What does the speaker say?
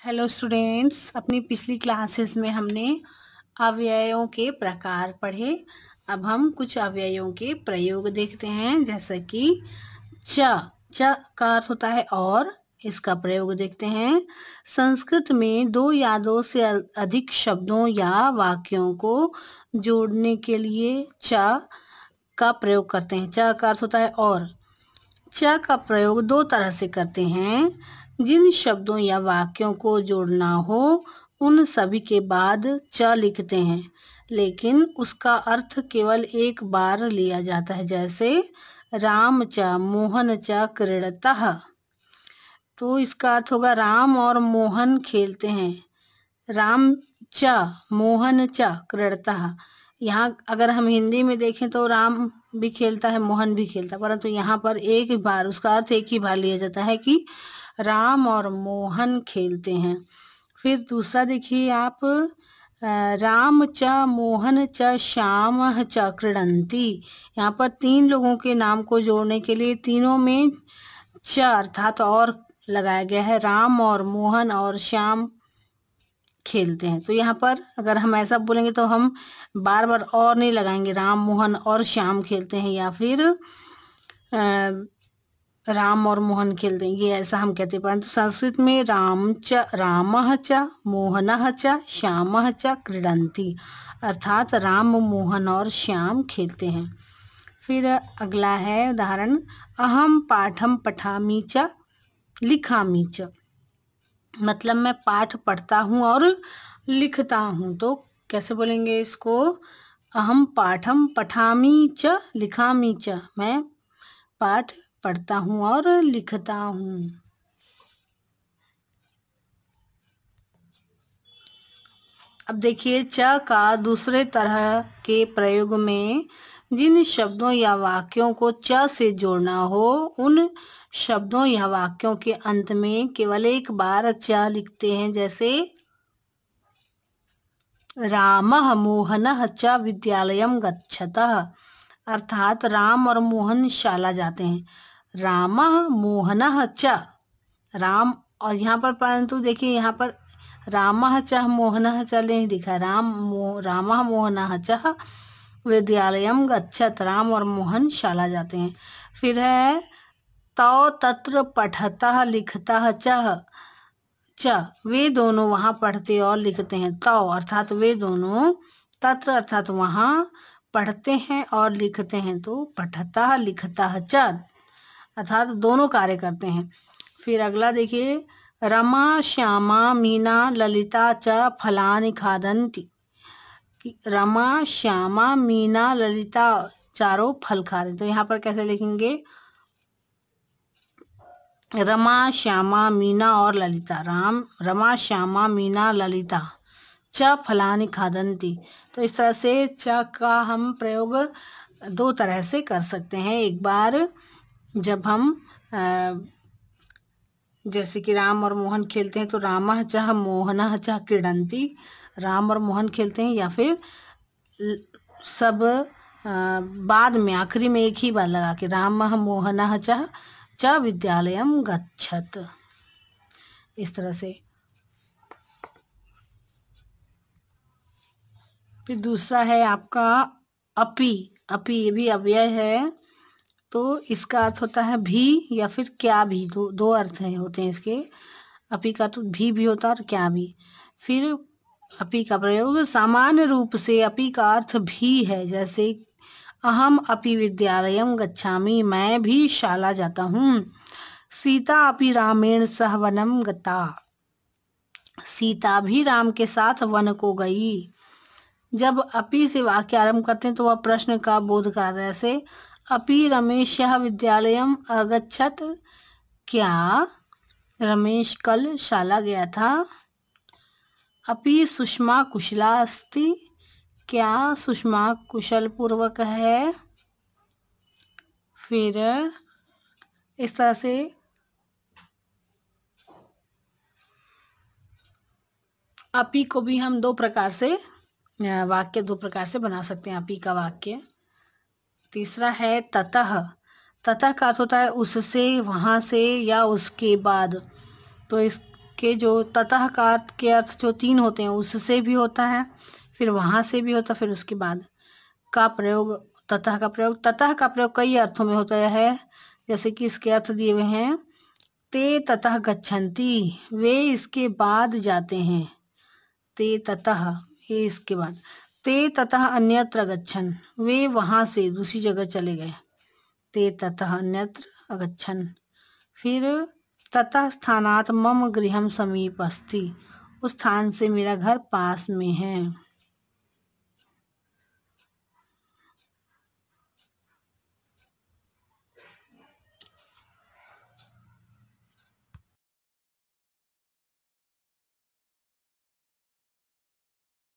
Hello students, अपनी पिछली classes में हमने अव्ययों के प्रकार पढ़े। अब हम कुछ अव्ययों के प्रयोग देखते हैं, जैसे कि च का अर्थ होता है और। इसका प्रयोग देखते हैं। संस्कृत में दो या दो से अधिक शब्दों या वाक्यों को जोड़ने के लिए च का प्रयोग करते हैं। च का अर्थ होता है और। च का प्रयोग दो तरह से करते हैं। जिन शब्दों या वाक्यों को जोड़ना हो उन सभी के बाद च लिखते हैं, लेकिन उसका अर्थ केवल एक बार लिया जाता है। जैसे राम च मोहन च क्रीडतः, तो इसका अर्थ होगा राम और मोहन खेलते हैं। राम च मोहन च क्रीडतः। यहाँ अगर हम हिंदी में देखें तो राम भी खेलता है, मोहन भी खेलता है, परंतु यहाँ पर एक ही बार उसका अर्थ एक ही बार लिया जाता है कि राम और मोहन खेलते हैं। फिर दूसरा देखिए आप, राम च मोहन च श्याम च क्रीडन्ति। यहाँ पर तीन लोगों के नाम को जोड़ने के लिए तीनों में च अर्थात और लगाया गया है। राम और मोहन और श्याम खेलते हैं। तो यहाँ पर अगर हम ऐसा बोलेंगे तो हम बार बार और नहीं लगाएंगे, राम मोहन और श्याम खेलते हैं, या फिर राम और मोहन खेलते हैं, ये ऐसा हम कहते हैं। परंतु संस्कृत में रामः च मोहनः च श्यामः च क्रीडन्ति, अर्थात राम मोहन और श्याम खेलते हैं। फिर अगला है उदाहरण, अहम पाठम पठामि च लिखामि च। मतलब मैं पाठ पढ़ता हूँ और लिखता हूँ। तो कैसे बोलेंगे इसको? अहम पाठम पठामि च लिखामि च, मैं पाठ पढ़ता हूँ और लिखता हूँ। अब देखिए च का दूसरे तरह के प्रयोग में जिन शब्दों या वाक्यों को च से जोड़ना हो उन शब्दों या वाक्यों के अंत में केवल एक बार च लिखते हैं। जैसे रामः मोहनः च विद्यालयं गच्छतः, अर्थात राम और मोहन शाला जाते हैं। रामः मोहनः च, राम, और यहाँ पर परंतु देखिए यहाँ पर रामः च मोहनः च नहीं लिखा, रामः मोहनः च विद्यालयं गच्छत, राम और मोहन शाला जाते हैं। फिर है तौ तत्र पठतः लिखतः च, वे दोनों वहाँ पढ़ते और लिखते हैं। तौ अर्थात वे दोनों, तत्र अर्थात वहाँ, पढ़ते हैं और लिखते हैं। तो पठतः लिखतः च अर्थात दोनों कार्य करते हैं। फिर अगला देखिए, रमा श्यामा मीना ललिता च फलानि खादन्ति। रमा श्यामा मीना ललिता चारों फल खा रहे। तो यहाँ पर कैसे लिखेंगे? रमा श्यामा मीना और ललिता, रमा श्यामा मीना ललिता च फलानि खादन्ति। तो इस तरह से च का हम प्रयोग दो तरह से कर सकते हैं। एक बार जब हम जैसे कि राम और मोहन खेलते हैं तो रामः च मोहनः च क्रीडन्ति, राम और मोहन खेलते हैं, या फिर सब बाद में आखिरी में एक ही बार लगा के रामः मोहनः च विद्यालयं गच्छत, इस तरह से। फिर दूसरा है आपका अपि। अपि ये भी अव्यय है, तो इसका अर्थ होता है भी या फिर क्या भी। दो अर्थ होते हैं इसके। अपि का तो भी होता है और क्या भी। फिर अपि का प्रयोग सामान्य रूप से अपि का अर्थ भी है। जैसे अहम अपि विद्यालयं गच्छामि, मैं भी शाला जाता हूँ। सीता अपि रामेण सह वनम गता, सीता भी राम के साथ वन को गई। जब अपि से वाक्य आरंभ करते हैं तो वह प्रश्न का बोध कराता है। जैसे अपि रमेशः विद्यालयम् अगच्छत्, क्या रमेश कल शाला गया था। अपि सुषमा कुशला अस्ति, क्या सुषमा कुशल पूर्वक है। फिर इस तरह से अपि को भी हम दो प्रकार से बना सकते हैं, अपि का वाक्य। तीसरा है ततः। ततः का अर्थ होता है उससे, वहाँ से, या उसके बाद। तो के जो ततः का अर्थ के अर्थ जो 3 होते हैं उससे भी होता है, फिर वहाँ से भी होता है, फिर उसके बाद का प्रयोग, ततः का प्रयोग कई अर्थों में होता है। जैसे कि इसके अर्थ दिए हुए हैं, ते ततः गच्छन्ति, वे इसके बाद जाते हैं। ते ततः, ये इसके बाद। ते ततः अन्यत्र गच्छन्, वे वहाँ से दूसरी जगह चले गए। ते ततः अन्यत्र अगच्छन्। फिर ततः स्थानात् मम गृहं समीप अस्ति, उस स्थान से मेरा घर पास में है।